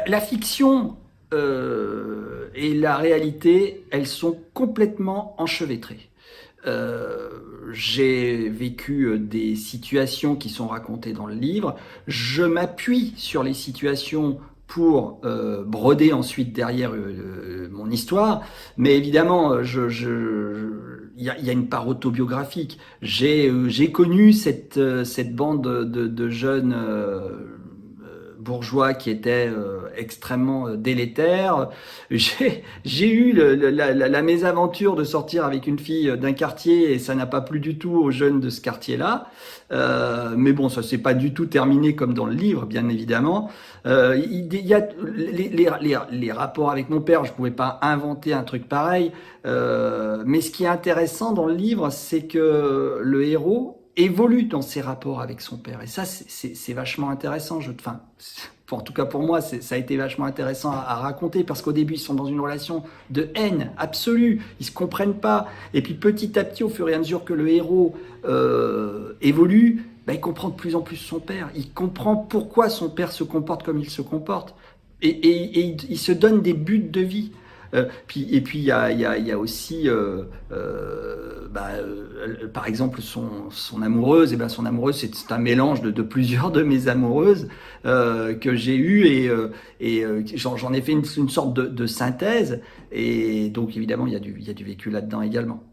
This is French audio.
La fiction et la réalité, elles sont complètement enchevêtrées. Euh, j'ai vécu des situations qui sont racontées dans le livre. Je m'appuie sur les situations pour broder ensuite derrière mon histoire. Mais évidemment, il y a une part autobiographique. J'ai connu cette bande de jeunes bourgeois qui étaient extrêmement délétères. J'ai eu la mésaventure de sortir avec une fille d'un quartier et ça n'a pas plu du tout aux jeunes de ce quartier-là. Mais bon, ça s'est pas du tout terminé comme dans le livre, bien évidemment. Il y a les rapports avec mon père, je pouvais pas inventer un truc pareil. Mais ce qui est intéressant dans le livre, c'est que le héros évolue dans ses rapports avec son père. Et ça, c'est vachement intéressant. Enfin, en tout cas pour moi, ça a été vachement intéressant à raconter parce qu'au début, ils sont dans une relation de haine absolue. Ils se comprennent pas. Et puis petit à petit, au fur et à mesure que le héros évolue, bah, il comprend de plus en plus son père. Il comprend pourquoi son père se comporte comme il se comporte. Et il se donne des buts de vie. Et puis il y a aussi, par exemple, son amoureuse. Et ben son amoureuse, c'est un mélange de plusieurs de mes amoureuses que j'ai eues j'en ai fait une sorte de synthèse. Et donc évidemment, il y a du vécu là-dedans également.